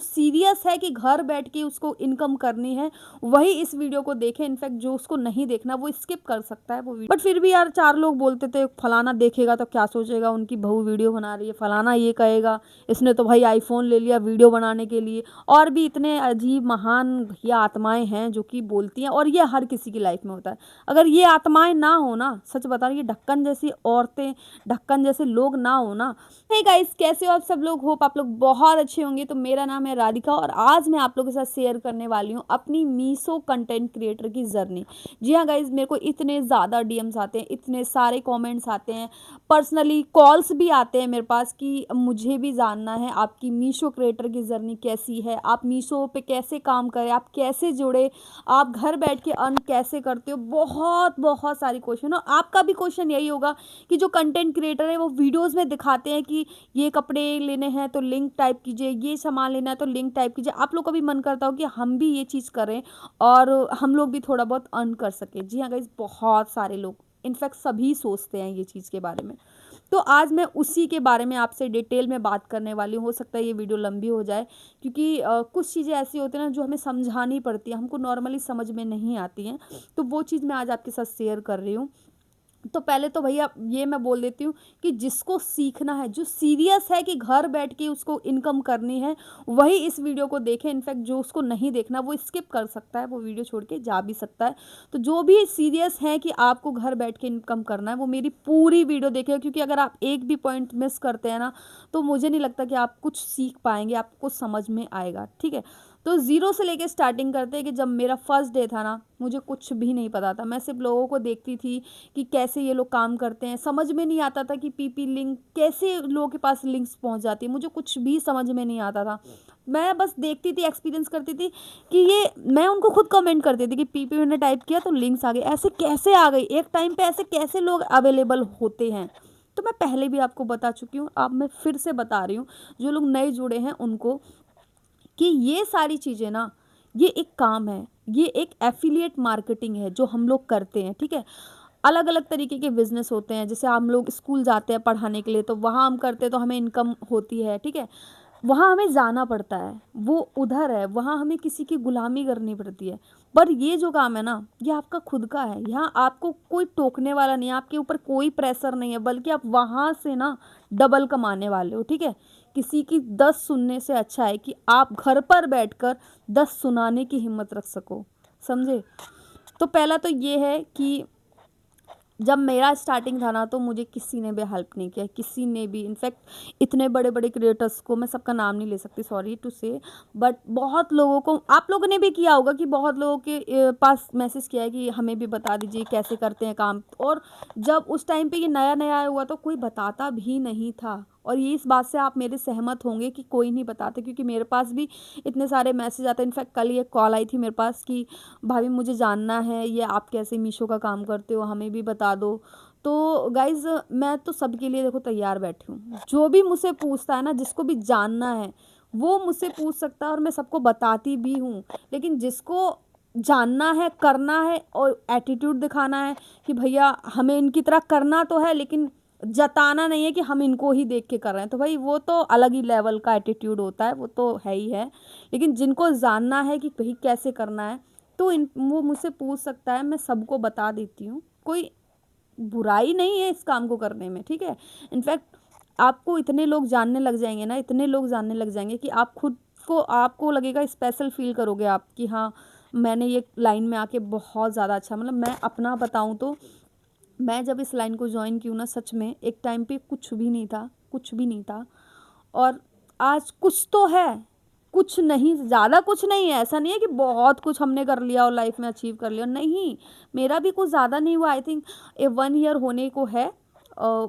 Serious है कि घर बैठ के उसको इनकम करनी है वही इस वीडियो को देखे। इनफैक्ट जो उसको नहीं देखना वो स्किप कर सकता है वो वीडियो। बट फिर भी यार 4 लोग बोलते थे फलाना देखेगा तो क्या सोचेगा, उनकी बहू वीडियो बना रही है, फलाना ये कहेगा इसने तो भाई आईफोन ले लिया वीडियो बनाने के लिए। और भी इतने अजीब महान भैया आत्माएं हैं जो कि बोलती हैं, और ये हर किसी की लाइफ में होता है। अगर ये आत्माएं ना हो ना, सच बता रही, ये ढक्कन जैसी औरतें, ढक्कन जैसे लोग ना हो ना। हे गाइस, कैसे हो आप सब लोग? होप आप लोग बहुत अच्छे होंगे। तो मेरा नाम है राधिका और आज मैं आप लोगों के साथ शेयर करने वाली हूँ अपनी मीशो कंटेंट क्रिएटर की जर्नी। जी हाँ गाइस, मेरे को इतने ज़्यादा डीएम्स आते हैं, इतने सारे कमेंट्स आते हैं, पर्सनली कॉल्स भी आते हैं मेरे पास कि मुझे भी जानना है आपकी मीशो क्रिएटर की जर्नी कैसी है, आप मीशो पे कैसे काम करें, आप कैसे जुड़े, आप घर बैठ के अर्न कैसे करते हो। बहुत बहुत सारी क्वेश्चन, और आपका भी क्वेश्चन यही होगा कि जो कंटेंट क्रिएटर है वो वीडियोज़ में दिखाते हैं कि ये कपड़े लेने हैं तो लिंक टाइप कीजिए, ये सामान लेना है तो लिंक टाइप कीजिए। आप लोग का भी मन करता हो कि हम भी ये चीज़ करें और हम लोग भी थोड़ा बहुत अर्न कर सकें। जी हाँ गाइस, बहुत सारे लोग, इनफैक्ट सभी सोचते हैं ये चीज़ के बारे में। तो आज मैं उसी के बारे में आपसे डिटेल में बात करने वाली हूँ। हो सकता है ये वीडियो लंबी हो जाए क्योंकि कुछ चीज़ें ऐसी होती हैं ना जो हमें समझानी पड़ती है, हमको नॉर्मली समझ में नहीं आती हैं। तो वो चीज़ मैं आज आपके साथ शेयर कर रही हूँ। तो पहले तो भैया ये मैं बोल देती हूँ कि जिसको सीखना है, जो सीरियस है कि घर बैठ के उसको इनकम करनी है, वही इस वीडियो को देखे। इनफैक्ट जो उसको नहीं देखना वो स्किप कर सकता है, वो वीडियो छोड़ के जा भी सकता है। तो जो भी सीरियस है कि आपको घर बैठ के इनकम करना है वो मेरी पूरी वीडियो देखेगा, क्योंकि अगर आप एक भी पॉइंट मिस करते हैं ना तो मुझे नहीं लगता कि आप कुछ सीख पाएंगे, आपको समझ में आएगा। ठीक है, तो ज़ीरो से लेके स्टार्टिंग करते हैं कि जब मेरा फर्स्ट डे था ना, मुझे कुछ भी नहीं पता था। मैं सिर्फ लोगों को देखती थी कि कैसे ये लोग काम करते हैं, समझ में नहीं आता था कि पीपी लिंक कैसे लोगों के पास लिंक्स पहुंच जाती है, मुझे कुछ भी समझ में नहीं आता था। मैं बस देखती थी, एक्सपीरियंस करती थी कि ये, मैं उनको खुद कमेंट करती थी कि पीपी मैंने टाइप किया तो लिंक्स आ गए, ऐसे कैसे आ गई एक टाइम पे, ऐसे कैसे लोग अवेलेबल होते हैं। तो मैं पहले भी आपको बता चुकी हूँ, अब मैं फिर से बता रही हूँ जो लोग नए जुड़े हैं उनको, कि ये सारी चीज़ें ना, ये एक काम है, ये एक एफिलिएट मार्केटिंग है जो हम लोग करते हैं। ठीक है, अलग अलग तरीके के बिजनेस होते हैं। जैसे हम लोग स्कूल जाते हैं पढ़ाने के लिए, तो वहाँ हम करते हैं तो हमें इनकम होती है। ठीक है, वहाँ हमें जाना पड़ता है, वो उधर है, वहाँ हमें किसी की गुलामी करनी पड़ती है। पर ये जो काम है ना, ये आपका खुद का है। यहाँ आपको कोई टोकने वाला नहीं है, आपके ऊपर कोई प्रेशर नहीं है, बल्कि आप वहाँ से ना डबल कमाने वाले हो। ठीक है, किसी की 10 सुनने से अच्छा है कि आप घर पर बैठकर 10 सुनाने की हिम्मत रख सको। समझे? तो पहला तो ये है कि जब मेरा स्टार्टिंग था ना तो मुझे किसी ने भी हेल्प नहीं किया, किसी ने भी। इनफैक्ट इतने बड़े बड़े क्रिएटर्स को, मैं सबका नाम नहीं ले सकती, सॉरी टू से, बट बहुत लोगों को, आप लोगों ने भी किया होगा कि बहुत लोगों के पास मैसेज किया है कि हमें भी बता दीजिए कैसे करते हैं काम। और जब उस टाइम पे ये नया नया आया हुआ तो कोई बताता भी नहीं था, और ये इस बात से आप मेरे सहमत होंगे कि कोई नहीं बताते, क्योंकि मेरे पास भी इतने सारे मैसेज आते हैं। इनफैक्ट कल ये कॉल आई थी मेरे पास कि भाभी मुझे जानना है ये आप कैसे मीशो का काम करते हो, हमें भी बता दो। तो गाइज़, मैं तो सबके लिए देखो तैयार बैठी हूँ। जो भी मुझसे पूछता है ना, जिसको भी जानना है वो मुझसे पूछ सकता है, और मैं सबको बताती भी हूँ। लेकिन जिसको जानना है, करना है और एटीट्यूड दिखाना है कि भैया हमें इनकी तरह करना तो है, लेकिन जताना नहीं है कि हम इनको ही देख के कर रहे हैं, तो भाई वो तो अलग ही लेवल का एटीट्यूड होता है, वो तो है ही है। लेकिन जिनको जानना है कि भाई कैसे करना है, तो इन वो मुझसे पूछ सकता है, मैं सबको बता देती हूँ। कोई बुराई नहीं है इस काम को करने में। ठीक है, इनफैक्ट आपको इतने लोग जानने लग जाएंगे ना, इतने लोग जानने लग जाएंगे कि आप खुद को, आपको लगेगा, स्पेशल फील करोगे आप कि हाँ मैंने ये लाइन में आके बहुत ज़्यादा अच्छा, मतलब मैं अपना बताऊँ तो मैं जब इस लाइन को ज्वाइन की हूँ ना, सच में एक टाइम पे कुछ भी नहीं था, कुछ भी नहीं था। और आज कुछ तो है, कुछ नहीं, ज़्यादा कुछ नहीं है। ऐसा नहीं है कि बहुत कुछ हमने कर लिया और लाइफ में अचीव कर लिया, नहीं। मेरा भी कुछ ज़्यादा नहीं हुआ, आई थिंक 1 ईयर होने को है।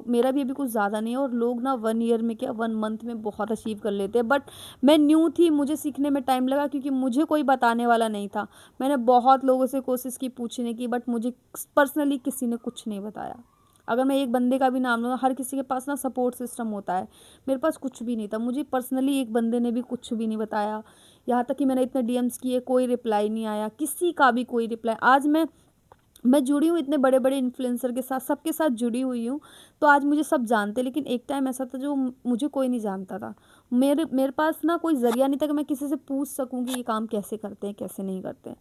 मेरा भी अभी कुछ ज़्यादा नहीं है, और लोग ना 1 ईयर में क्या 1 मंथ में बहुत अचीव कर लेते हैं। बट मैं न्यू थी, मुझे सीखने में टाइम लगा, क्योंकि मुझे कोई बताने वाला नहीं था। मैंने बहुत लोगों से कोशिश की पूछने की, बट मुझे पर्सनली किसी ने कुछ नहीं बताया। अगर मैं एक बंदे का भी नाम लूँगा, हर किसी के पास ना सपोर्ट सिस्टम होता है, मेरे पास कुछ भी नहीं था। मुझे पर्सनली एक बंदे ने भी कुछ भी नहीं बताया। यहाँ तक कि मैंने इतने डीएम्स किए, कोई रिप्लाई नहीं आया, किसी का भी कोई रिप्लाई। आज मैं मैं जुड़ी हूँ इतने बड़े-बड़े इन्फ्लुएंसर के साथ, सबके साथ जुड़ी हुई हूँ, तो आज मुझे सब जानते हैं। लेकिन एक टाइम ऐसा था जो मुझे कोई नहीं जानता था। मेरे मेरे पास ना कोई ज़रिया नहीं था कि मैं किसी से पूछ सकूँ कि ये काम कैसे करते हैं, कैसे नहीं करते हैं।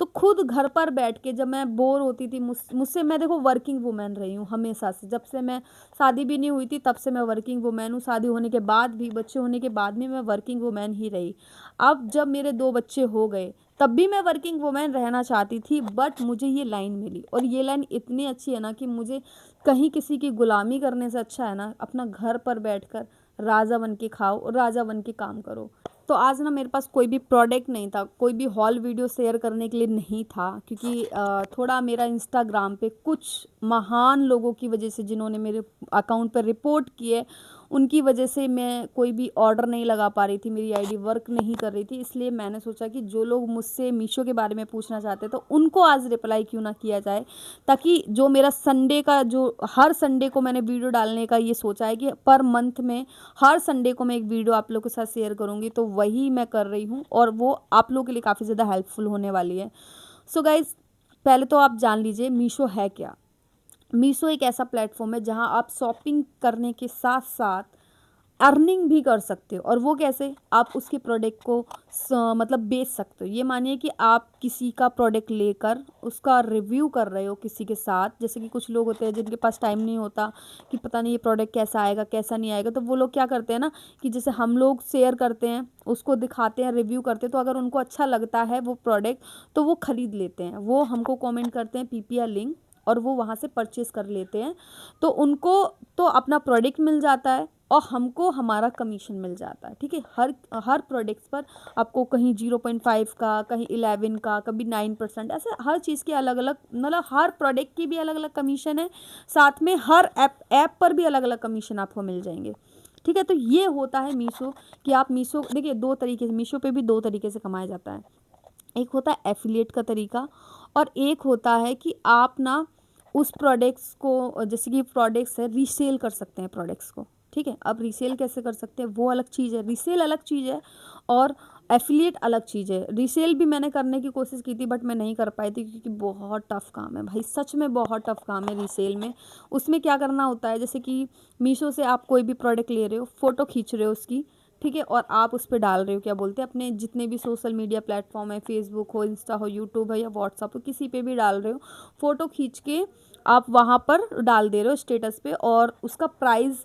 तो खुद घर पर बैठ के जब मैं बोर होती थी, मुझसे मैं देखो वर्किंग वूमेन रही हूँ हमेशा से। जब से मैं शादी भी नहीं हुई थी तब से मैं वर्किंग वूमेन हूँ, शादी होने के बाद भी, बच्चे होने के बाद भी मैं वर्किंग वूमेन ही रही। अब जब मेरे 2 बच्चे हो गए तब भी मैं वर्किंग वूमेन रहना चाहती थी, बट मुझे ये लाइन मिली और ये लाइन इतनी अच्छी है ना कि मुझे कहीं किसी की गुलामी करने से अच्छा है ना अपना घर पर बैठकर राजा बन के खाओ और राजा बन के काम करो। तो आज ना मेरे पास कोई भी प्रोडक्ट नहीं था, कोई भी हॉल वीडियो शेयर करने के लिए नहीं था, क्योंकि थोड़ा मेरा इंस्टाग्राम पे कुछ महान लोगों की वजह से, जिन्होंने मेरे अकाउंट पर रिपोर्ट किए, उनकी वजह से मैं कोई भी ऑर्डर नहीं लगा पा रही थी, मेरी आईडी वर्क नहीं कर रही थी। इसलिए मैंने सोचा कि जो लोग मुझसे मीशो के बारे में पूछना चाहते हैं तो उनको आज रिप्लाई क्यों ना किया जाए, ताकि जो मेरा संडे का, जो हर संडे को मैंने वीडियो डालने का ये सोचा है कि पर मंथ में हर संडे को मैं एक वीडियो आप लोगों के साथ शेयर करूँगी, तो वही मैं कर रही हूँ और वो आप लोगों के लिए काफ़ी ज़्यादा हेल्पफुल होने वाली है। सो गाइज़, पहले तो आप जान लीजिए मीशो है क्या। मीशो एक ऐसा प्लेटफॉर्म है जहां आप शॉपिंग करने के साथ साथ अर्निंग भी कर सकते हो। और वो कैसे? आप उसके प्रोडक्ट को मतलब बेच सकते हो। ये मानिए कि आप किसी का प्रोडक्ट लेकर उसका रिव्यू कर रहे हो किसी के साथ। जैसे कि कुछ लोग होते हैं जिनके पास टाइम नहीं होता कि पता नहीं ये प्रोडक्ट कैसा आएगा कैसा नहीं आएगा, तो वो लोग क्या करते हैं ना कि जैसे हम लोग शेयर करते हैं, उसको दिखाते हैं, रिव्यू करते हैं, तो अगर उनको अच्छा लगता है वो प्रोडक्ट तो वो ख़रीद लेते हैं। वो हमको कमेंट करते हैं पीपीआर लिंक और वो वहाँ से परचेज़ कर लेते हैं। तो उनको तो अपना प्रोडक्ट मिल जाता है और हमको हमारा कमीशन मिल जाता है। ठीक है, हर हर प्रोडक्ट्स पर आपको कहीं 0.5 का, कहीं 11 का, कभी 9%, ऐसे हर चीज़ के अलग अलग, मतलब हर प्रोडक्ट की भी अलग अलग कमीशन है। साथ में हर ऐप पर भी अलग अलग कमीशन आपको मिल जाएंगे। ठीक है, तो ये होता है मीशो कि आप मीशो देखिए, दो तरीके से मीशो पे भी दो तरीके से कमाया जाता है। एक होता है एफिलिएट का तरीका और एक होता है कि आप ना उस प्रोडक्ट्स को, जैसे कि प्रोडक्ट्स है, रीसेल कर सकते हैं प्रोडक्ट्स को। ठीक है, अब रीसेल कैसे कर सकते हैं वो अलग चीज़ है। रीसेल अलग चीज़ है और एफिलिएट अलग चीज़ है। रीसेल भी मैंने करने की कोशिश की थी बट मैं नहीं कर पाई थी, क्योंकि बहुत टफ़ काम है भाई, सच में बहुत टफ़ काम है रीसेल में। उसमें क्या करना होता है, जैसे कि मीशो से आप कोई भी प्रोडक्ट ले रहे हो, फ़ोटो खींच रहे हो उसकी, ठीक है, और आप उस पे डाल रहे हो, क्या बोलते हैं, अपने जितने भी सोशल मीडिया प्लेटफॉर्म है, फेसबुक हो, इंस्टा हो, यूट्यूब है या व्हाट्सअप हो, किसी पे भी डाल रहे हो, फ़ोटो खींच के आप वहाँ पर डाल दे रहे हो स्टेटस पे, और उसका प्राइस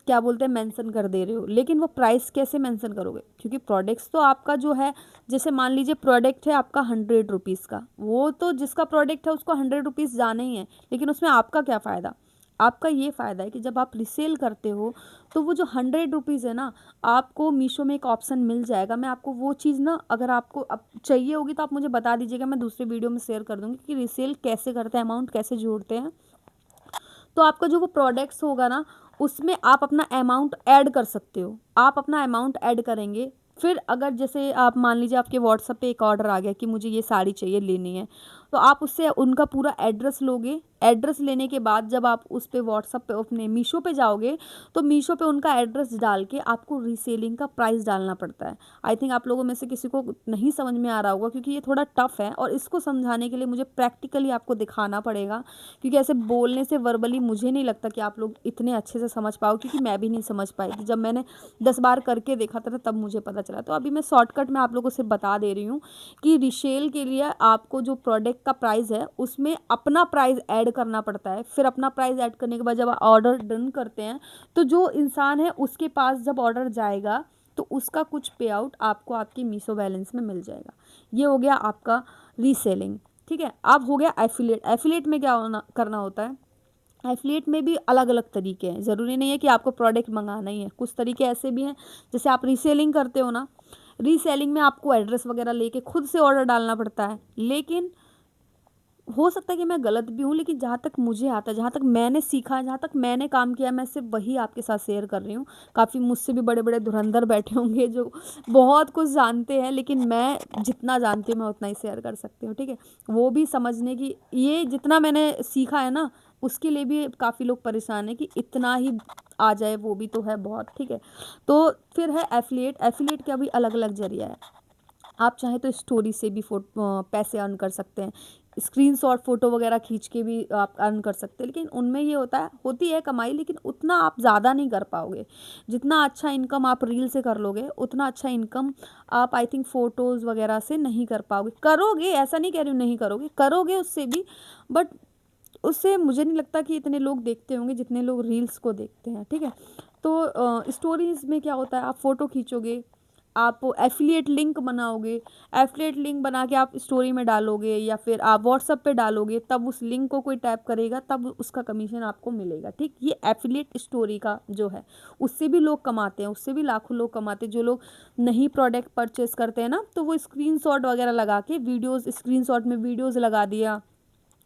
क्या बोलते हैं मेंशन कर दे रहे हो। लेकिन वो प्राइस कैसे मेंशन करोगे, क्योंकि प्रोडक्ट्स तो आपका जो है, जैसे मान लीजिए प्रोडक्ट है आपका 100 रुपीज़ का, वो तो जिसका प्रोडक्ट है उसको 100 रुपीज़ जाने ही है, लेकिन उसमें आपका क्या फ़ायदा। आपका ये फ़ायदा है कि जब आप रिसेल करते हो तो वो जो 100 रुपीज़ है ना, आपको मीशो में एक ऑप्शन मिल जाएगा। मैं आपको वो चीज़ ना, अगर आपको अब चाहिए होगी तो आप मुझे बता दीजिएगा, मैं दूसरे वीडियो में शेयर कर दूँगी कि रिसेल कैसे करते हैं, अमाउंट कैसे जोड़ते हैं। तो आपका जो वो प्रोडक्ट्स होगा ना, उसमें आप अपना अमाउंट ऐड कर सकते हो। आप अपना अमाउंट ऐड करेंगे, फिर अगर जैसे आप मान लीजिए आपके व्हाट्सएप पे एक ऑर्डर आ गया कि मुझे ये साड़ी चाहिए, लेनी है, तो आप उससे उनका पूरा एड्रेस लोगे। एड्रेस लेने के बाद जब आप उस पे व्हाट्सएप पे अपने मीशो पे जाओगे, तो मीशो पे उनका एड्रेस डाल के आपको रीसेलिंग का प्राइस डालना पड़ता है। आई थिंक आप लोगों में से किसी को नहीं समझ में आ रहा होगा, क्योंकि ये थोड़ा टफ है और इसको समझाने के लिए मुझे प्रैक्टिकली आपको दिखाना पड़ेगा, क्योंकि ऐसे बोलने से, वर्बली, मुझे नहीं लगता कि आप लोग इतने अच्छे से समझ पाओ, क्योंकि मैं भी नहीं समझ पाई थी। जब मैंने 10 बार करके देखा था तब मुझे पता चला। तो अभी मैं शॉर्टकट में आप लोगों से बता दे रही हूँ कि रीसेल के लिए आपको जो प्रोडक्ट का प्राइस है उसमें अपना प्राइस ऐड करना पड़ता है। फिर अपना प्राइस ऐड करने के बाद जब ऑर्डर डन करते हैं, तो जो इंसान है उसके पास जब ऑर्डर जाएगा तो उसका कुछ पे आउट आपको आपकी मीशो बैलेंस में मिल जाएगा। ये हो गया आपका रीसेलिंग। ठीक है, अब हो गया एफिलिएट। एफिलिएट में क्या करना होता है, एफिलिएट में भी अलग अलग तरीके हैं। ज़रूरी नहीं है कि आपको प्रोडक्ट मंगाना ही है, कुछ तरीके ऐसे भी हैं। जैसे आप रीसेलिंग करते हो ना, रीसेलिंग में आपको एड्रेस वगैरह लेके खुद से ऑर्डर डालना पड़ता है। लेकिन हो सकता है कि मैं गलत भी हूँ, लेकिन जहाँ तक मुझे आता है, जहाँ तक मैंने सीखा है, जहाँ तक मैंने काम किया है, मैं सिर्फ वही आपके साथ शेयर कर रही हूँ। काफ़ी मुझसे भी बड़े बड़े धुरंधर बैठे होंगे जो बहुत कुछ जानते हैं, लेकिन मैं जितना जानती हूँ मैं उतना ही शेयर कर सकती हूँ। ठीक है, वो भी समझने की, ये जितना मैंने सीखा है ना, उसके लिए भी काफ़ी लोग परेशान हैं कि इतना ही आ जाए, वो भी तो है बहुत। ठीक है, तो फिर है एफिलिएट। एफिलिएट का भी अलग अलग जरिया है। आप चाहें तो स्टोरी से भी पैसे अर्न कर सकते हैं, स्क्रीनशॉट फ़ोटो वगैरह खींच के भी आप अर्न कर सकते हैं। लेकिन उनमें ये होती है कमाई, लेकिन उतना आप ज़्यादा नहीं कर पाओगे। जितना अच्छा इनकम आप रील से कर लोगे, उतना अच्छा इनकम आप आई थिंक फ़ोटोज़ वगैरह से नहीं कर पाओगे। करोगे, ऐसा नहीं कह रही हूँ नहीं करोगे, करोगे उससे भी, बट उससे मुझे नहीं लगता कि इतने लोग देखते होंगे जितने लोग रील्स को देखते हैं, ठीक है। तो स्टोरीज़ में क्या होता है, आप फ़ोटो खींचोगे, आप एफ़िलिएट लिंक बनाओगे, एफ़िलिएट लिंक बना के आप स्टोरी में डालोगे या फिर आप व्हाट्सएप पे डालोगे, तब उस लिंक को कोई टैप करेगा तब उसका कमीशन आपको मिलेगा, ठीक। ये एफ़िलिएट स्टोरी का जो है, उससे भी लोग कमाते हैं, उससे भी लाखों लोग कमाते हैं। जो लोग नहीं प्रोडक्ट परचेज़ करते हैं ना, तो वो स्क्रीनशॉट वगैरह लगा के वीडियोज़, स्क्रीनशॉट में वीडियोज़ लगा दिया,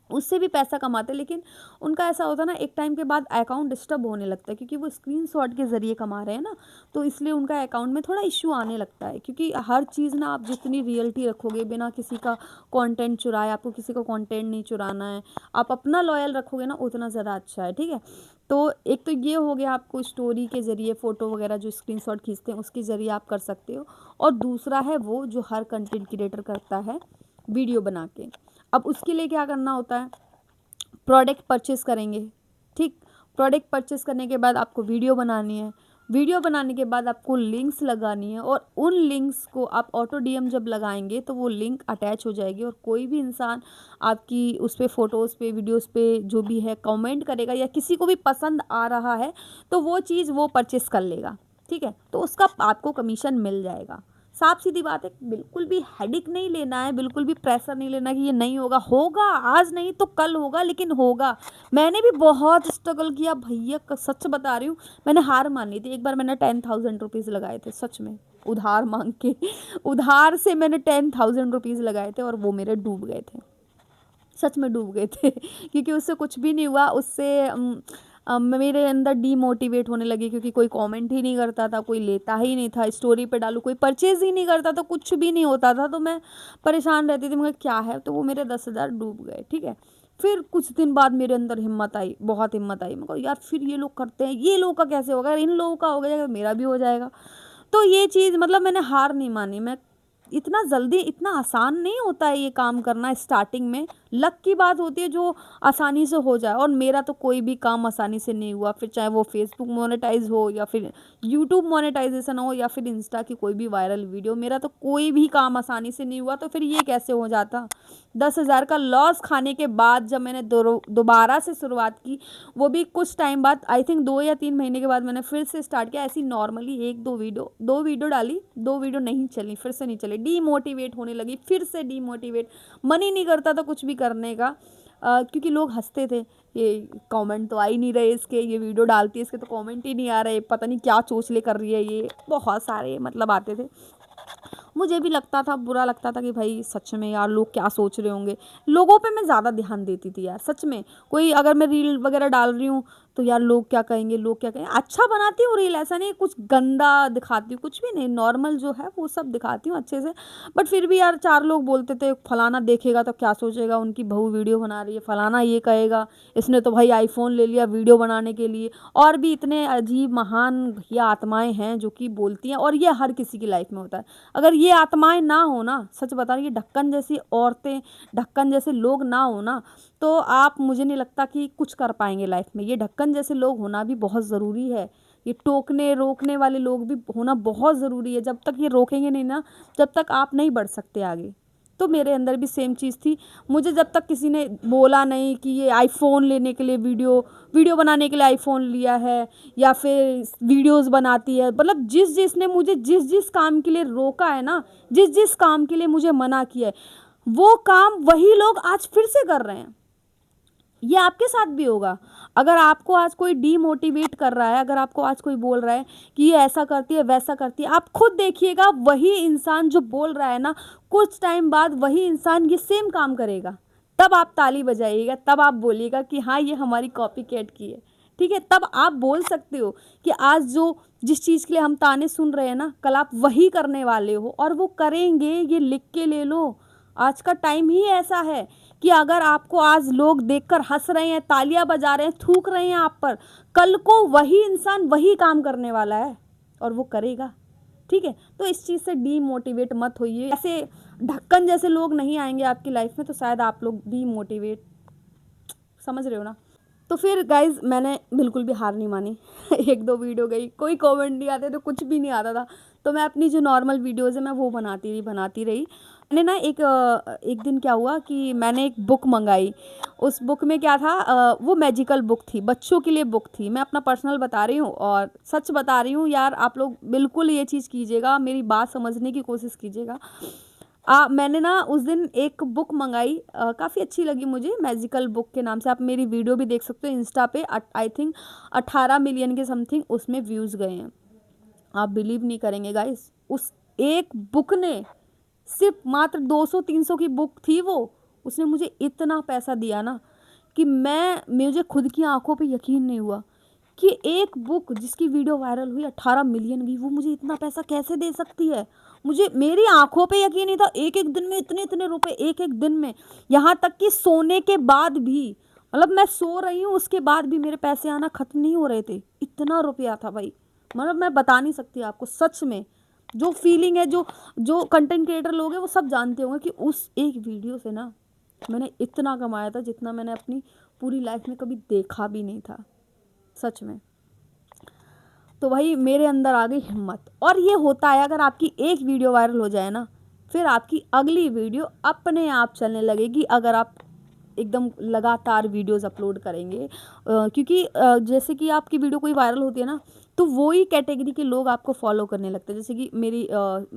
उससे भी पैसा कमाते हैं। लेकिन उनका ऐसा होता है ना, एक टाइम के बाद अकाउंट डिस्टर्ब होने लगता है, क्योंकि वो स्क्रीनशॉट के ज़रिए कमा रहे हैं ना, तो इसलिए उनका अकाउंट में थोड़ा इश्यू आने लगता है। क्योंकि हर चीज़ ना, आप जितनी रियलिटी रखोगे, बिना किसी का कंटेंट चुराए, आपको किसी का कंटेंट नहीं चुराना है, आप अपना लॉयल रखोगे ना, उतना ज़्यादा अच्छा है, ठीक है। तो एक तो ये हो गया, आपको स्टोरी के ज़रिए फ़ोटो वगैरह जो स्क्रीनशॉट खींचते हैं उसके ज़रिए आप कर सकते हो। और दूसरा है वो जो हर कंटेंट क्रिएटर करता है, वीडियो बना के। अब उसके लिए क्या करना होता है, प्रोडक्ट परचेज़ करेंगे, ठीक। प्रोडक्ट परचेज़ करने के बाद आपको वीडियो बनानी है, वीडियो बनाने के बाद आपको लिंक्स लगानी है, और उन लिंक्स को आप ऑटो डीएम जब लगाएंगे तो वो लिंक अटैच हो जाएगी, और कोई भी इंसान आपकी उस पर फ़ोटोज़ पे, वीडियोज़ पे जो भी है कमेंट करेगा, या किसी को भी पसंद आ रहा है तो वो चीज़ वो परचेज़ कर लेगा, ठीक है। तो उसका आपको कमीशन मिल जाएगा। साफ सीधी बात है, बिल्कुल भी हेडेक नहीं लेना है, बिल्कुल भी प्रेशर नहीं लेना कि ये नहीं होगा, होगा आज नहीं तो कल होगा, लेकिन होगा। मैंने भी बहुत स्ट्रगल किया भैया, सच बता रही हूँ। मैंने हार मानी थी एक बार, मैंने 10,000 रुपीज़ लगाए थे, सच में, उधार मांग के उधार से मैंने 10,000 रुपीज़ लगाए थे, और वो मेरे डूब गए थे, सच में डूब गए थे क्योंकि उससे कुछ भी नहीं हुआ। उससे मेरे अंदर डीमोटिवेट होने लगी, क्योंकि कोई कमेंट ही नहीं करता था, कोई लेता ही नहीं था, स्टोरी पे डालूँ कोई परचेज़ ही नहीं करता था, कुछ भी नहीं होता था, तो मैं परेशान रहती थी, मगर क्या है। तो वो मेरे 10,000 डूब गए, ठीक है। फिर कुछ दिन बाद मेरे अंदर हिम्मत आई, बहुत हिम्मत आई। मैं कहा यार, फिर ये लोग करते हैं, ये लोग का कैसे होगा, इन लोगों का हो गया मेरा भी हो जाएगा। तो ये चीज़, मतलब मैंने हार नहीं मानी। मैं इतना जल्दी, इतना आसान नहीं होता है ये काम करना। स्टार्टिंग में लक की बात होती है जो आसानी से हो जाए, और मेरा तो कोई भी काम आसानी से नहीं हुआ। फिर चाहे वो फेसबुक मोनेटाइज हो, या फिर यूट्यूब मोनेटाइजेशन हो, या फिर इंस्टा की कोई भी वायरल वीडियो, मेरा तो कोई भी काम आसानी से नहीं हुआ। तो फिर ये कैसे हो जाता। 10,000 का लॉस खाने के बाद जब मैंने दोबारा से शुरुआत की, वो भी कुछ टाइम बाद, आई थिंक 2 या 3 महीने के बाद मैंने फिर से स्टार्ट किया। ऐसी नॉर्मली 1-2 वीडियो डाली, 2 वीडियो नहीं चली, फिर से नहीं चली, डीमोटिवेट होने लगी, फिर से डीमोटिवेट, मन ही नहीं करता था कुछ भी करने का। क्योंकि लोग हंसते थे, ये कमेंट तो आ ही नहीं रहे इसके, ये वीडियो डालती है इसके तो कमेंट ही नहीं आ रहे, पता नहीं क्या चोचले कर रही है ये, बहुत सारे मतलब आते थे। मुझे भी लगता था, बुरा लगता था कि भाई सच में यार लोग क्या सोच रहे होंगे। लोगों पे मैं ज़्यादा ध्यान देती थी यार, सच में। कोई अगर मैं रील वगैरह डाल रही हूँ तो यार लोग क्या कहेंगे, लोग क्या कहेंगे। अच्छा बनाती हूँ रील, ऐसा नहीं कुछ गंदा दिखाती हूँ, कुछ भी नहीं, नॉर्मल जो है वो सब दिखाती हूँ अच्छे से। बट फिर भी यार 4 लोग बोलते थे, फलाना देखेगा तो क्या सोचेगा, उनकी बहू वीडियो बना रही है, फलाना ये कहेगा, इसने तो भाई आईफोन ले लिया वीडियो बनाने के लिए। और भी इतने अजीब महान भैया आत्माएं हैं जो कि बोलती हैं, और ये हर किसी की लाइफ में होता है। अगर ये आत्माएं ना हो ना, सच बता रही, ये ढक्कन जैसी औरतें, ढक्कन जैसे लोग ना हो ना, तो आप, मुझे नहीं लगता कि कुछ कर पाएंगे लाइफ में। ये ढक्कन जैसे लोग होना भी बहुत ज़रूरी है। ये टोकने रोकने वाले लोग भी होना बहुत ज़रूरी है। जब तक ये रोकेंगे नहीं ना, जब तक आप नहीं बढ़ सकते आगे। तो मेरे अंदर भी सेम चीज़ थी। मुझे जब तक किसी ने बोला नहीं कि ये आईफोन लेने के लिए वीडियो बनाने के लिए आईफोन लिया है, या फिर वीडियोस बनाती है, मतलब जिसने मुझे जिस काम के लिए रोका है ना, जिस काम के लिए मुझे मना किया है, वो काम वही लोग आज फिर से कर रहे हैं। ये आपके साथ भी होगा। अगर आपको आज कोई डीमोटिवेट कर रहा है, अगर आपको आज कोई बोल रहा है कि ये ऐसा करती है, वैसा करती है, आप खुद देखिएगा, वही इंसान जो बोल रहा है ना, कुछ टाइम बाद वही इंसान ये सेम काम करेगा। तब आप ताली बजाइएगा, तब आप बोलिएगा कि हाँ, ये हमारी कॉपी कैट की है, ठीक है। तब आप बोल सकते हो कि आज जो जिस चीज़ के लिए हम ताने सुन रहे हैं ना, कल आप वही करने वाले हो, और वो करेंगे। ये लिख के ले लो। आज का टाइम ही ऐसा है कि अगर आपको आज लोग देखकर हंस रहे हैं, तालियां बजा रहे हैं, थूक रहे हैं आप पर, कल को वही इंसान वही काम करने वाला है, और वो करेगा, ठीक है। तो इस चीज़ से डीमोटिवेट मत होइए, ऐसे ढक्कन जैसे लोग नहीं आएंगे आपकी लाइफ में तो शायद आप लोग डीमोटिवेट, समझ रहे हो ना। तो फिर गाइज़ मैंने बिल्कुल भी हार नहीं मानी एक दो वीडियो गई, कोई कमेंट नहीं आते तो कुछ भी नहीं आता था, तो मैं अपनी जो नॉर्मल वीडियोज़ है मैं वो बनाती रही। मैंने ना एक दिन क्या हुआ कि मैंने एक बुक मंगाई। उस बुक में क्या था, वो मैजिकल बुक थी, बच्चों के लिए बुक थी। मैं अपना पर्सनल बता रही हूँ और सच बता रही हूँ यार, आप लोग बिल्कुल ये चीज़ कीजिएगा, मेरी बात समझने की कोशिश कीजिएगा। मैंने ना उस दिन एक बुक मंगाई, काफ़ी अच्छी लगी मुझे, मैजिकल बुक के नाम से। आप मेरी वीडियो भी देख सकते हो इंस्टा पे, आई थिंक 18 मिलियन के समथिंग उसमें व्यूज़ गए हैं। आप बिलीव नहीं करेंगे गाइस, उस एक बुक ने, सिर्फ मात्र 200-300 की बुक थी वो, उसने मुझे इतना पैसा दिया ना कि मुझे खुद की आंखों पे यकीन नहीं हुआ कि एक बुक जिसकी वीडियो वायरल हुई 18 मिलियन की, वो मुझे इतना पैसा कैसे दे सकती है। मुझे मेरी आंखों पे यकीन नहीं था, एक एक दिन में इतने इतने रुपए, एक एक दिन में, यहाँ तक कि सोने के बाद भी, मतलब मैं सो रही हूँ उसके बाद भी मेरे पैसे आना ख़त्म नहीं हो रहे थे, इतना रुपया था भाई। मतलब मैं बता नहीं सकती आपको, सच में जो फीलिंग है, जो जो कंटेंट क्रिएटर लोग हैं वो सब जानते होंगे कि उस एक वीडियो से ना मैंने इतना कमाया था जितना मैंने अपनी पूरी लाइफ में कभी देखा भी नहीं था, सच में। तो भाई मेरे अंदर आ गई हिम्मत, और ये होता है अगर आपकी एक वीडियो वायरल हो जाए ना, फिर आपकी अगली वीडियो अपने आप चलने लगेगी, अगर आप एकदम लगातार वीडियोस अपलोड करेंगे। क्योंकि जैसे कि आपकी वीडियो कोई वायरल होती है ना, तो वो ही कैटेगरी के लोग आपको फॉलो करने लगते हैं। जैसे कि मेरी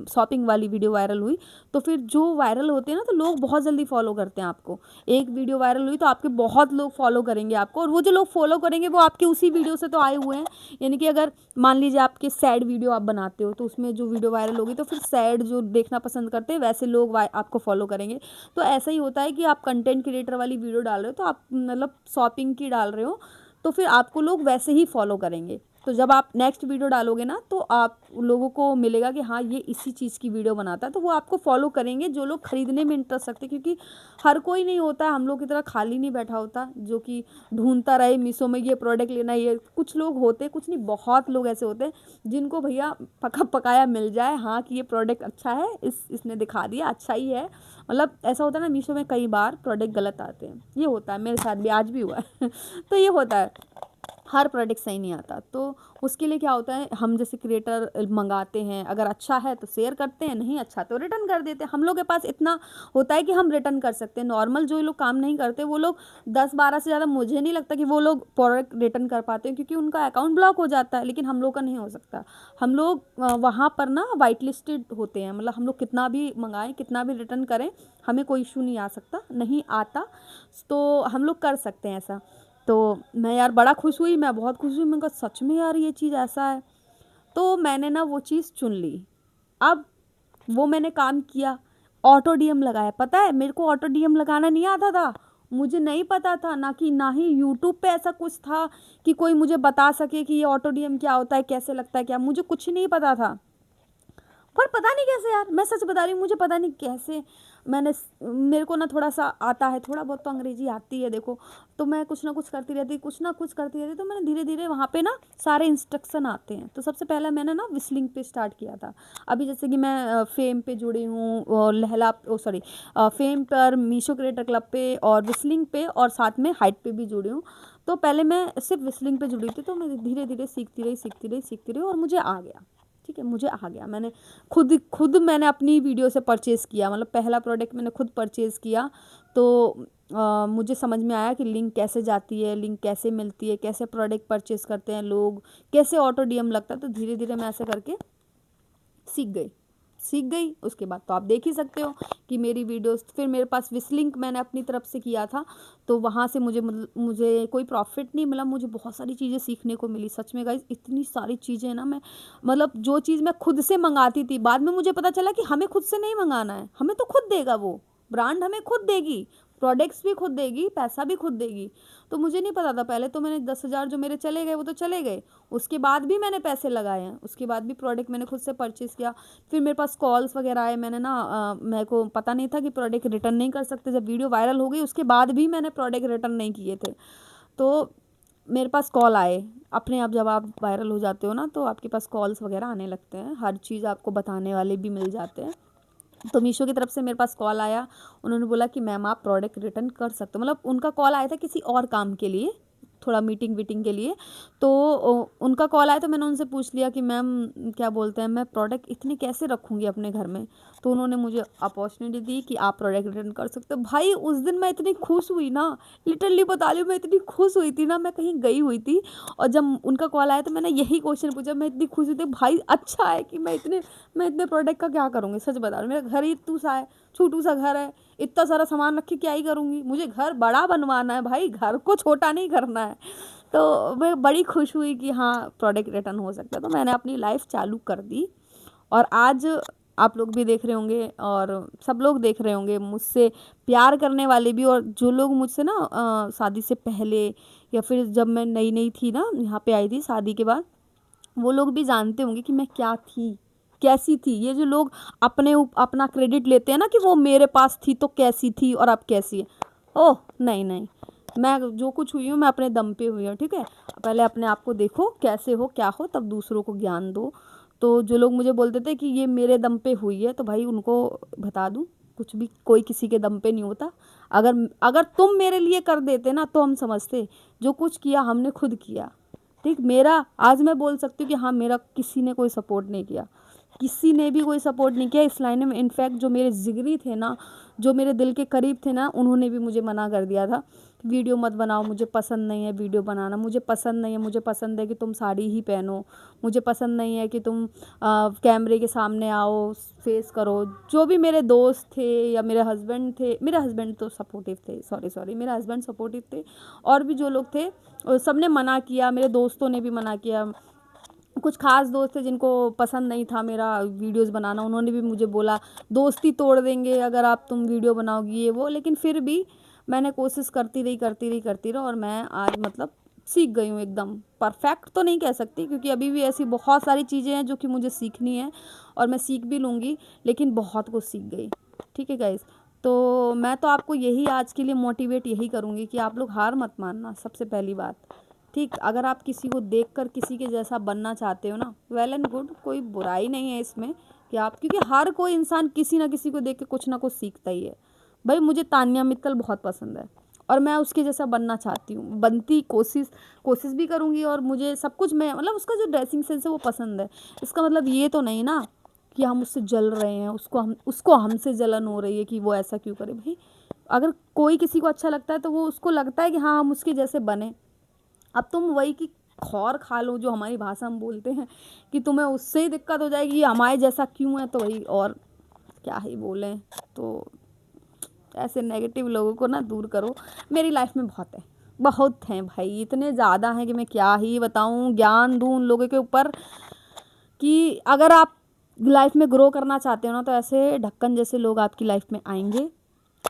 शॉपिंग वाली वीडियो वायरल हुई, तो फिर जो वायरल होते हैं ना, तो लोग बहुत जल्दी फॉलो करते हैं आपको। एक वीडियो वायरल हुई तो आपके बहुत लोग फॉलो करेंगे आपको, और वो जो लोग फॉलो करेंगे वो आपके उसी वीडियो से तो आए हुए हैं। यानी कि अगर मान लीजिए आपके सैड वीडियो आप बनाते हो, तो उसमें जो वीडियो वायरल होगी तो फिर सैड जो देखना पसंद करते हैं वैसे लोग आपको फॉलो करेंगे। तो ऐसा ही होता है कि आप कंटेंट क्रिएटर वाली वीडियो डाल रहे हो, तो आप मतलब शॉपिंग की डाल रहे हो, तो फिर आपको लोग वैसे ही फॉलो करेंगे। तो जब आप नेक्स्ट वीडियो डालोगे ना, तो आप लोगों को मिलेगा कि हाँ ये इसी चीज़ की वीडियो बनाता है, तो वो आपको फॉलो करेंगे, जो लोग खरीदने में इंटरेस्ट रखते हैं। क्योंकि हर कोई नहीं होता, हम लोग की तरह खाली नहीं बैठा होता जो कि ढूंढता रहे मीशो में ये प्रोडक्ट लेना। ये कुछ लोग होते, कुछ नहीं, बहुत लोग ऐसे होते हैं जिनको भैया पका पकाया मिल जाए, हाँ कि ये प्रोडक्ट अच्छा है, इसने दिखा दिया अच्छा ही है। मतलब ऐसा होता है ना, मीशो में कई बार प्रोडक्ट गलत आते हैं, ये होता है, मेरे साथ भी आज भी हुआ है तो ये होता है, हर प्रोडक्ट सही नहीं आता। तो उसके लिए क्या होता है, हम जैसे क्रिएटर मंगाते हैं, अगर अच्छा है तो शेयर करते हैं, नहीं अच्छा तो रिटर्न कर देते हैं। हम लोग के पास इतना होता है कि हम रिटर्न कर सकते हैं। नॉर्मल जो लोग काम नहीं करते, वो लोग 10-12 से ज़्यादा मुझे नहीं लगता कि वो लोग प्रोडक्ट रिटर्न कर पाते हैं, क्योंकि उनका अकाउंट ब्लॉक हो जाता है। लेकिन हम लोग का नहीं हो सकता, हम लोग वहाँ पर ना वाइट लिस्टेड होते हैं। मतलब हम लोग कितना भी मंगाएं, कितना भी रिटर्न करें, हमें कोई इशू नहीं आ सकता, नहीं आता, तो हम लोग कर सकते हैं ऐसा। तो मैं यार बड़ा खुश हुई, मैं बहुत खुश हुई, मैंने कहा सच में यार ये चीज़ ऐसा है। तो मैंने ना वो चीज़ चुन ली। अब वो मैंने काम किया, ऑटो डीएम लगाया। पता है मेरे को ऑटो डीएम लगाना नहीं आता था, मुझे नहीं पता था, ना ही यूट्यूब पे ऐसा कुछ था कि कोई मुझे बता सके कि ये ऑटो डीएम क्या होता है, कैसे लगता है, क्या, मुझे कुछ नहीं पता था। पर पता नहीं कैसे यार, मैं सच बता रही हूँ, मुझे पता नहीं कैसे मेरे को ना थोड़ा सा आता है, थोड़ा बहुत तो अंग्रेजी आती है देखो, तो मैं कुछ ना कुछ करती रहती, तो मैंने धीरे धीरे वहाँ पे ना सारे इंस्ट्रक्शन आते हैं। तो सबसे पहले मैंने ना विस्लिंग पे स्टार्ट किया था। अभी जैसे कि मैं फेम पे जुड़ी हूँ, और लहला सॉरी फेम पर, मीशो क्रिएटर क्लब पे, और विस्लिंग पे, और साथ में हाइट पे भी जुड़ी हूँ। तो पहले मैं सिर्फ विस्लिंग पे जुड़ी थी, तो मैं धीरे धीरे सीखती रही और मुझे आ गया। ठीक है, मुझे आ गया। मैंने खुद मैंने अपनी वीडियो से परचेज़ किया, मतलब पहला प्रोडक्ट मैंने खुद परचेज़ किया। तो मुझे समझ में आया कि लिंक कैसे जाती है, लिंक कैसे मिलती है, कैसे प्रोडक्ट परचेज़ करते हैं लोग, कैसे ऑटो डीएम लगता है। तो धीरे धीरे मैं ऐसे करके सीख गई। उसके बाद तो आप देख ही सकते हो कि मेरी वीडियोस, फिर मेरे पास विस्लिंक मैंने अपनी तरफ से किया था, तो वहाँ से मुझे कोई प्रॉफिट नहीं मिला, मुझे बहुत सारी चीज़ें सीखने को मिली। सच में गाइस, इतनी सारी चीज़ें ना, मैं मतलब जो चीज़ मैं खुद से मंगाती थी, बाद में मुझे पता चला कि हमें खुद से नहीं मंगाना है, हमें तो खुद देगा वो ब्रांड, हमें खुद देगी, प्रोडक्ट्स भी खुद देगी, पैसा भी खुद देगी। तो मुझे नहीं पता था पहले, तो मैंने 10,000 जो मेरे चले गए वो तो चले गए, उसके बाद भी मैंने पैसे लगाए हैं, उसके बाद भी प्रोडक्ट मैंने खुद से परचेज़ किया। फिर मेरे पास कॉल्स वगैरह आए, मैंने ना मेरे को पता नहीं था कि प्रोडक्ट रिटर्न नहीं कर सकते। जब वीडियो वायरल हो गई उसके बाद भी मैंने प्रोडक्ट रिटर्न नहीं किए थे। तो मेरे पास कॉल आए अपने आप। जब आप वायरल हो जाते हो ना तो आपके पास कॉल्स वगैरह आने लगते हैं, हर चीज़ आपको बताने वाले भी मिल जाते हैं। तो मीशो की तरफ से मेरे पास कॉल आया, उन्होंने बोला कि मैम आप प्रोडक्ट रिटर्न कर सकते हो। मतलब उनका कॉल आया था किसी और काम के लिए, थोड़ा मीटिंग वीटिंग के लिए। तो उनका कॉल आया तो मैंने उनसे पूछ लिया कि मैम क्या बोलते हैं, मैं प्रोडक्ट इतने कैसे रखूँगी अपने घर में। तो उन्होंने मुझे अपॉर्चुनिटी दी कि आप प्रोडक्ट रिटर्न कर सकते हो। भाई उस दिन मैं इतनी खुश हुई ना, लिटरली बता रही हूँ, मैं इतनी खुश हुई थी ना। मैं कहीं गई हुई थी और जब उनका कॉल आया तो मैंने यही क्वेश्चन पूछा, मैं इतनी खुश हुई थी भाई, अच्छा है कि मैं इतने प्रोडक्ट का क्या करूँगी। सच बता रही हूँ, मेरा घर ही इतू सा है, छोटू सा घर है, इतना सारा सामान रख के क्या ही करूँगी। मुझे घर बड़ा बनवाना है भाई, घर को छोटा नहीं करना है। तो मैं बड़ी खुश हुई कि हाँ प्रोडक्ट रिटर्न हो सकता है। तो मैंने अपनी लाइफ चालू कर दी और आज आप लोग भी देख रहे होंगे और सब लोग देख रहे होंगे, मुझसे प्यार करने वाले भी, और जो लोग मुझसे ना शादी से पहले या फिर जब मैं नई नई थी ना यहाँ पे आई थी शादी के बाद, वो लोग भी जानते होंगे कि मैं क्या थी, कैसी थी। ये जो लोग अपना क्रेडिट लेते हैं ना कि वो मेरे पास थी तो कैसी थी और अब कैसी है, ओह नहीं नहीं, मैं जो कुछ हुई हूँ मैं अपने दम पे हुई हूँ। ठीक है, पहले अपने आप को देखो कैसे हो क्या हो, तब दूसरों को ज्ञान दो। तो जो लोग मुझे बोलते थे कि ये मेरे दम पे हुई है, तो भाई उनको बता दूँ कुछ भी कोई किसी के दम पे नहीं होता। अगर अगर तुम मेरे लिए कर देते ना तो हम समझते, जो कुछ किया हमने खुद किया। ठीक, मेरा आज मैं बोल सकती हूँ कि हाँ मेरा किसी ने कोई सपोर्ट नहीं किया, किसी ने भी कोई सपोर्ट नहीं किया इस लाइन में। इनफैक्ट जो मेरे जिगरी थे ना, जो मेरे दिल के करीब थे ना, उन्होंने भी मुझे मना कर दिया था, वीडियो मत बनाओ, मुझे पसंद नहीं है वीडियो बनाना, मुझे पसंद नहीं है, मुझे पसंद है कि तुम साड़ी ही पहनो, मुझे पसंद नहीं है कि तुम कैमरे के सामने आओ, फेस करो। जो भी मेरे दोस्त थे या मेरे हस्बैंड थे, मेरे हस्बैंड तो सपोर्टिव थे, सॉरी मेरे हस्बैंड सपोर्टिव थे, और भी जो लोग थे सब ने मना किया, मेरे दोस्तों ने भी मना किया। कुछ खास दोस्त थे जिनको पसंद नहीं था मेरा वीडियोस बनाना, उन्होंने भी मुझे बोला दोस्ती तोड़ देंगे अगर आप तुम वीडियो बनाओगी ये वो। लेकिन फिर भी मैंने कोशिश करती रही और मैं आज मतलब सीख गई हूँ एकदम। परफेक्ट तो नहीं कह सकती क्योंकि अभी भी ऐसी बहुत सारी चीज़ें हैं जो कि मुझे सीखनी है और मैं सीख भी लूँगी, लेकिन बहुत कुछ सीख गई। ठीक है गाइस, तो मैं तो आपको यही आज के लिए मोटिवेट यही करूँगी कि आप लोग हार मत मानना, सबसे पहली बात। ठीक, अगर आप किसी को देखकर किसी के जैसा बनना चाहते हो ना, वेल एंड गुड, कोई बुराई नहीं है इसमें कि आप, क्योंकि हर कोई इंसान किसी ना किसी को देख के कुछ ना कुछ सीखता ही है। भाई मुझे तान्या मित्तल बहुत पसंद है और मैं उसके जैसा बनना चाहती हूँ, बनती कोशिश भी करूँगी, और मुझे सब कुछ, मैं मतलब उसका जो ड्रेसिंग सेंस है वो पसंद है। इसका मतलब ये तो नहीं ना कि हम उससे जल रहे हैं, उसको हमसे जलन हो रही है कि वो ऐसा क्यों करे। भाई अगर कोई किसी को अच्छा लगता है तो वो उसको लगता है कि हाँ हम उसके जैसे बने। अब तुम वही की खौर खा लो, जो हमारी भाषा में बोलते हैं कि तुम्हें उससे ही दिक्कत हो जाएगी, ये हमारे जैसा क्यों है, तो वही, और क्या ही बोलें। तो ऐसे नेगेटिव लोगों को ना दूर करो। मेरी लाइफ में बहुत हैं भाई, इतने ज़्यादा हैं कि मैं क्या ही बताऊँ, ज्ञान दूँ उन लोगों के ऊपर कि अगर आप लाइफ में ग्रो करना चाहते हो ना तो ऐसे ढक्कन जैसे लोग आपकी लाइफ में आएंगे,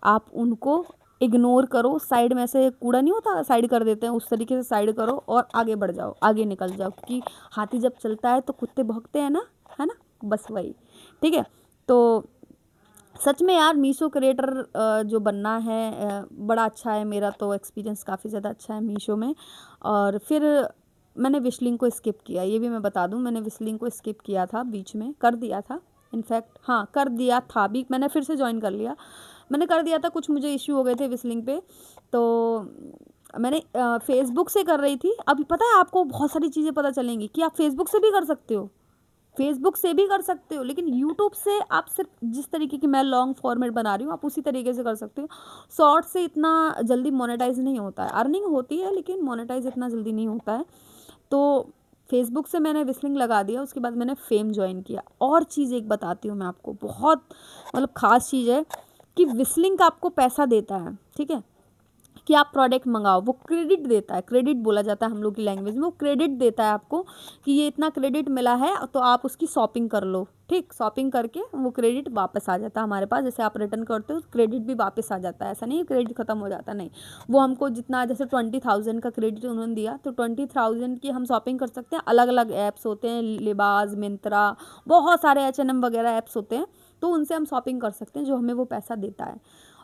आप उनको इग्नोर करो, साइड में ऐसे कूड़ा नहीं होता साइड कर देते हैं, उस तरीके से साइड करो और आगे बढ़ जाओ, आगे निकल जाओ, क्योंकि हाथी जब चलता है तो कुत्ते भौंकते हैं ना, है ना, बस वही। ठीक है, तो सच में यार मीशो क्रिएटर जो बनना है बड़ा अच्छा है। मेरा तो एक्सपीरियंस काफ़ी ज़्यादा अच्छा है मीशो में। और फिर मैंने विशलिंग को स्किप किया, ये भी मैं बता दूं, मैंने विशलिंग को स्किप किया था, बीच में कर दिया था। इनफैक्ट हाँ कर दिया था भी, मैंने फिर से ज्वाइन कर लिया। मैंने कर दिया था, कुछ मुझे इश्यू हो गए थे विशलिंग पे, तो मैंने फेसबुक से कर रही थी। अभी पता है आपको बहुत सारी चीज़ें पता चलेंगी कि आप फेसबुक से भी कर सकते हो, फेसबुक से भी कर सकते हो, लेकिन यूट्यूब से आप सिर्फ जिस तरीके की मैं लॉन्ग फॉर्मेट बना रही हूँ आप उसी तरीके से कर सकते हो। शॉर्ट से इतना जल्दी मोनेटाइज नहीं होता है, अर्निंग होती है लेकिन मोनेटाइज इतना जल्दी नहीं होता है। तो फेसबुक से मैंने विस्लिंग लगा दिया, उसके बाद मैंने फेम ज्वाइन किया। और चीज़ एक बताती हूँ मैं आपको, बहुत मतलब ख़ास चीज़ है कि विस्लिंग का आपको पैसा देता है। ठीक है, कि आप प्रोडक्ट मंगाओ, वो क्रेडिट देता है, क्रेडिट बोला जाता है हम लोग की लैंग्वेज में, वो क्रेडिट देता है आपको कि ये इतना क्रेडिट मिला है तो आप उसकी शॉपिंग कर लो। ठीक, शॉपिंग करके वो क्रेडिट वापस आ जाता है हमारे पास, जैसे आप रिटर्न करते हो क्रेडिट भी वापस आ जाता है, ऐसा नहीं है क्रेडिट खत्म हो जाता, नहीं। वो हमको जितना, जैसे 20,000 का क्रेडिट उन्होंने दिया तो 20,000 की हम शॉपिंग कर सकते हैं। अलग अलग ऐप्स होते हैं, लिबास, मिंत्रा, बहुत सारे H&M वगैरह ऐप्स होते हैं, तो उनसे हम शॉपिंग कर सकते हैं, जो हमें वो पैसा देता है।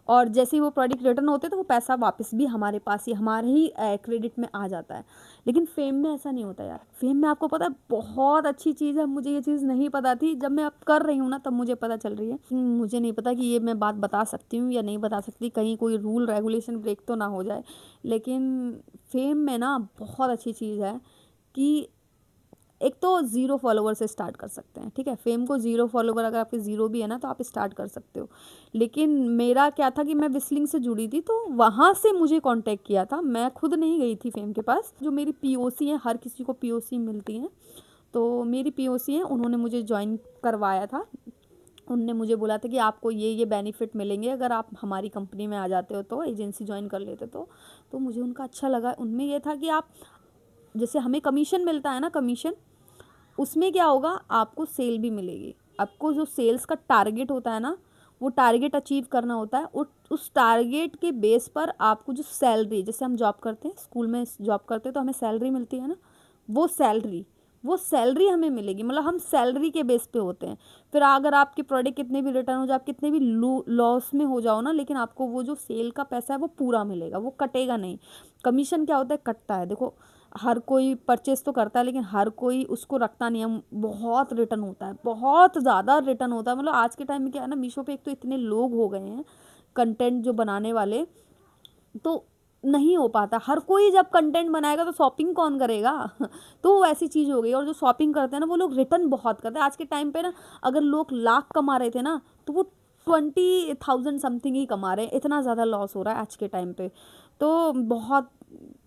और जैसे ही वो प्रोडक्ट रिटर्न होते हैं तो वो पैसा वापस भी हमारे पास ही, हमारे ही क्रेडिट में आ जाता है। लेकिन फेम में ऐसा नहीं होता यार। फेम में आपको पता है बहुत अच्छी चीज़ है, मुझे ये चीज़ नहीं पता थी, जब मैं अब कर रही हूँ ना तब मुझे पता चल रही है। मुझे नहीं पता कि ये मैं बात बता सकती हूँ या नहीं बता सकती, कहीं कोई रूल रेगुलेशन ब्रेक तो ना हो जाए। लेकिन फेम में ना बहुत अच्छी चीज़ है कि एक तो 0 फॉलोवर से स्टार्ट कर सकते हैं, ठीक है। फेम को 0 फॉलोवर अगर आपके 0 भी है ना तो आप स्टार्ट कर सकते हो। लेकिन मेरा क्या था कि मैं व्हिस्लिंग से जुड़ी थी तो वहाँ से मुझे कांटेक्ट किया था, मैं खुद नहीं गई थी फेम के पास। जो मेरी पीओसी हैं, हर किसी को पीओसी मिलती हैं, तो मेरी पीओसी हैं, उन्होंने मुझे ज्वाइन करवाया था। उनने मुझे बोला था कि आपको ये बेनिफिट मिलेंगे अगर आप हमारी कंपनी में आ जाते हो, तो एजेंसी ज्वाइन कर लेते तो मुझे उनका अच्छा लगा। उनमें ये था कि आप जैसे हमें कमीशन मिलता है ना, कमीशन उसमें क्या होगा, आपको सेल भी मिलेगी। आपको जो सेल्स का टारगेट होता है ना, वो टारगेट अचीव करना होता है। उस टारगेट के बेस पर आपको जो सैलरी, जैसे हम जॉब करते हैं, स्कूल में जॉब करते हैं तो हमें सैलरी मिलती है ना, वो सैलरी हमें मिलेगी। मतलब हम सैलरी के बेस पे होते हैं। फिर अगर आपके प्रोडक्ट कितने भी रिटर्न हो जाए, आप कितने भी लॉस में हो जाओ ना, लेकिन आपको वो जो सेल का पैसा है वो पूरा मिलेगा, वो कटेगा नहीं। कमीशन क्या होता है, कटता है। देखो हर कोई परचेस तो करता है लेकिन हर कोई उसको रखता नहीं है। बहुत रिटर्न होता है, बहुत ज़्यादा रिटर्न होता है। मतलब आज के टाइम में क्या है ना, मीशो पे एक तो इतने लोग हो गए हैं कंटेंट जो बनाने वाले, तो नहीं हो पाता। हर कोई जब कंटेंट बनाएगा तो शॉपिंग कौन करेगा तो वो ऐसी चीज़ हो गई। और जो शॉपिंग करते हैं ना वो लोग रिटर्न बहुत करते हैं। आज के टाइम पे ना अगर लोग लाख कमा रहे थे ना तो वो 20,000 समथिंग ही कमा रहे हैं। इतना ज़्यादा लॉस हो रहा है आज के टाइम पे। तो बहुत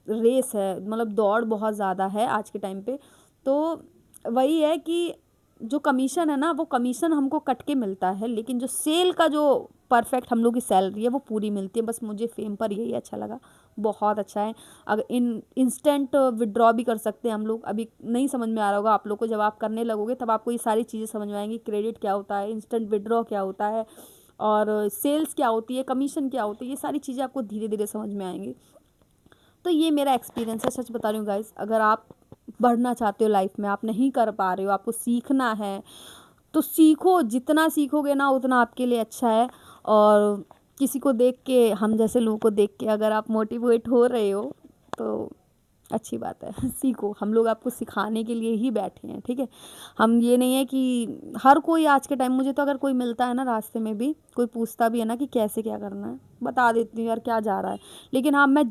रेस है, मतलब दौड़ बहुत ज़्यादा है आज के टाइम पे। तो वही है कि जो कमीशन है ना, वो कमीशन हमको कट के मिलता है, लेकिन जो सेल का जो परफेक्ट हम लोग की सैलरी है वो पूरी मिलती है। बस मुझे फेम पर यही अच्छा लगा, बहुत अच्छा है। अगर इंस्टेंट विड्रॉ भी कर सकते हैं हम लोग। अभी नहीं समझ में आ रहा होगा आप लोग को, जब आप करने लगोगे तब आपको ये सारी चीज़ें समझ में आएंगी। क्रेडिट क्या होता है, इंस्टेंट विड्रॉ क्या होता है, और सेल्स क्या होती है, कमीशन क्या होती है, ये सारी चीज़ें आपको धीरे धीरे समझ में आएंगी। तो ये मेरा एक्सपीरियंस है, सच बता रही हूँ गाइस। अगर आप बढ़ना चाहते हो लाइफ में, आप नहीं कर पा रहे हो, आपको सीखना है तो सीखो। जितना सीखोगे ना उतना आपके लिए अच्छा है। और किसी को देख के, हम जैसे लोगों को देख के अगर आप मोटिवेट हो रहे हो तो अच्छी बात है सीखो। हम लोग आपको सिखाने के लिए ही बैठे हैं, ठीक है। हम ये नहीं है कि हर कोई आज के टाइम, मुझे तो अगर कोई मिलता है ना रास्ते में भी, कोई पूछता भी है ना कि कैसे क्या करना है, बता देती हूँ यार क्या जा रहा है। लेकिन हाँ, मैं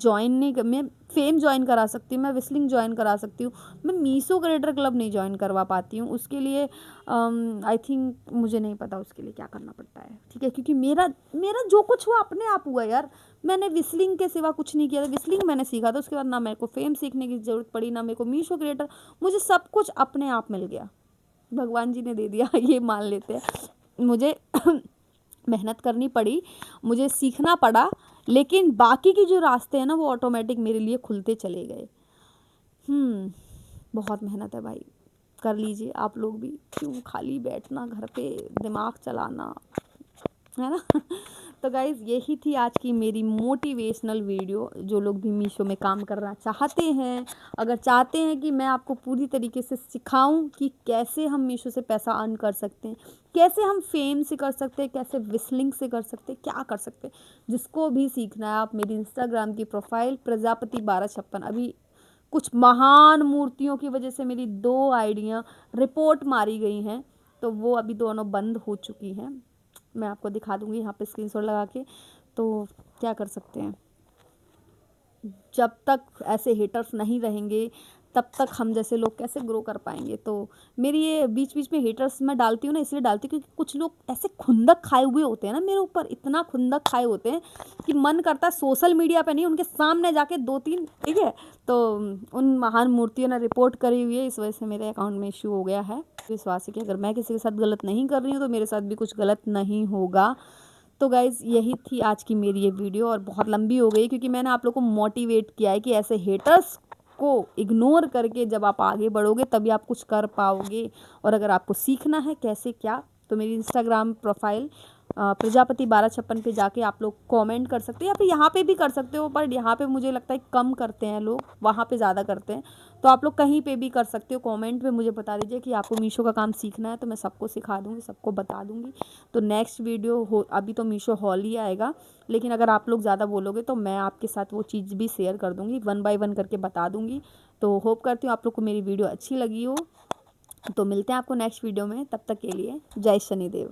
फेम ज्वाइन करा सकती हूँ, मैं व्हिस्लिंग ज्वाइन करा सकती हूँ, मैं मीशो क्रिएटर क्लब नहीं ज्वाइन करवा पाती हूँ। उसके लिए आई थिंक मुझे नहीं पता उसके लिए क्या करना पड़ता है, ठीक है। क्योंकि मेरा मेरा जो कुछ हुआ अपने आप हुआ यार। मैंने व्हिस्लिंग के सिवा कुछ नहीं किया था। व्हिस्लिंग मैंने सीखा था, उसके बाद ना मेरे को फेम सीखने की ज़रूरत पड़ी, ना मेरे को मीशो क्रिएटर, मुझे सब कुछ अपने आप मिल गया, भगवान जी ने दे दिया ये मान लेते हैं। मुझे मेहनत करनी पड़ी, मुझे सीखना पड़ा, लेकिन बाकी की जो रास्ते हैं ना वो ऑटोमेटिक मेरे लिए खुलते चले गए। बहुत मेहनत है भाई, कर लीजिए आप लोग भी। क्यों खाली बैठना घर पे, दिमाग चलाना, है ना तो गाइज़ यही थी आज की मेरी मोटिवेशनल वीडियो। जो लोग भी मीशो में काम करना चाहते हैं, अगर चाहते हैं कि मैं आपको पूरी तरीके से सिखाऊं कि कैसे हम मीशो से पैसा अर्न कर सकते हैं, कैसे हम फेम से कर सकते हैं, कैसे व्हिस्लिंग से कर सकते हैं, क्या कर सकते हैं, जिसको भी सीखना है आप मेरी इंस्टाग्राम की प्रोफाइल प्रजापति 1256, अभी कुछ महान मूर्तियों की वजह से मेरी 2 आईडियाँ रिपोर्ट मारी गई हैं, तो वो अभी दोनों बंद हो चुकी हैं। मैं आपको दिखा दूंगी यहाँ पे स्क्रीनशॉट लगा के। तो क्या कर सकते हैं, जब तक ऐसे हेटर्स नहीं रहेंगे तब तक हम जैसे लोग कैसे ग्रो कर पाएंगे। तो मेरी ये बीच बीच में हेटर्स मैं डालती हूँ ना, इसलिए डालती हूँ क्योंकि कुछ लोग ऐसे खुंदक खाए हुए होते हैं ना मेरे ऊपर, इतना खुंदक खाए होते हैं कि मन करता है सोशल मीडिया पे नहीं, उनके सामने जाके 2-3, ठीक है। तो उन महान मूर्तियों ने रिपोर्ट करी हुई है, इस वजह से मेरे अकाउंट में इश्यू हो गया है। विश्वास है कि अगर मैं किसी के साथ गलत नहीं कर रही हूँ तो मेरे साथ भी कुछ गलत नहीं होगा। तो गाइज़ यही थी आज की मेरी ये वीडियो, और बहुत लंबी हो गई क्योंकि मैंने आप लोग को मोटिवेट किया है कि ऐसे हेटर्स को इग्नोर करके जब आप आगे बढ़ोगे तभी आप कुछ कर पाओगे। और अगर आपको सीखना है कैसे क्या, तो मेरी इंस्टाग्राम प्रोफाइल प्रजापति 1256 पे जाके आप लोग कमेंट कर सकते हो, या फिर यहाँ पे भी कर सकते हो, पर यहाँ पे मुझे लगता है कम करते हैं लोग, वहाँ पे ज़्यादा करते हैं। तो आप लोग कहीं पे भी कर सकते हो, कमेंट में मुझे बता दीजिए कि आपको मीशो का काम सीखना है, तो मैं सबको सिखा दूँगी, सबको बता दूँगी। तो नेक्स्ट वीडियो हो, अभी तो मीशो हॉल ही आएगा, लेकिन अगर आप लोग ज़्यादा बोलोगे तो मैं आपके साथ वो चीज़ भी शेयर कर दूँगी, 1 बाय 1 करके बता दूँगी। तो होप करती हूँ आप लोग को मेरी वीडियो अच्छी लगी हो। तो मिलते हैं आपको नेक्स्ट वीडियो में, तब तक के लिए जय शनिदेव।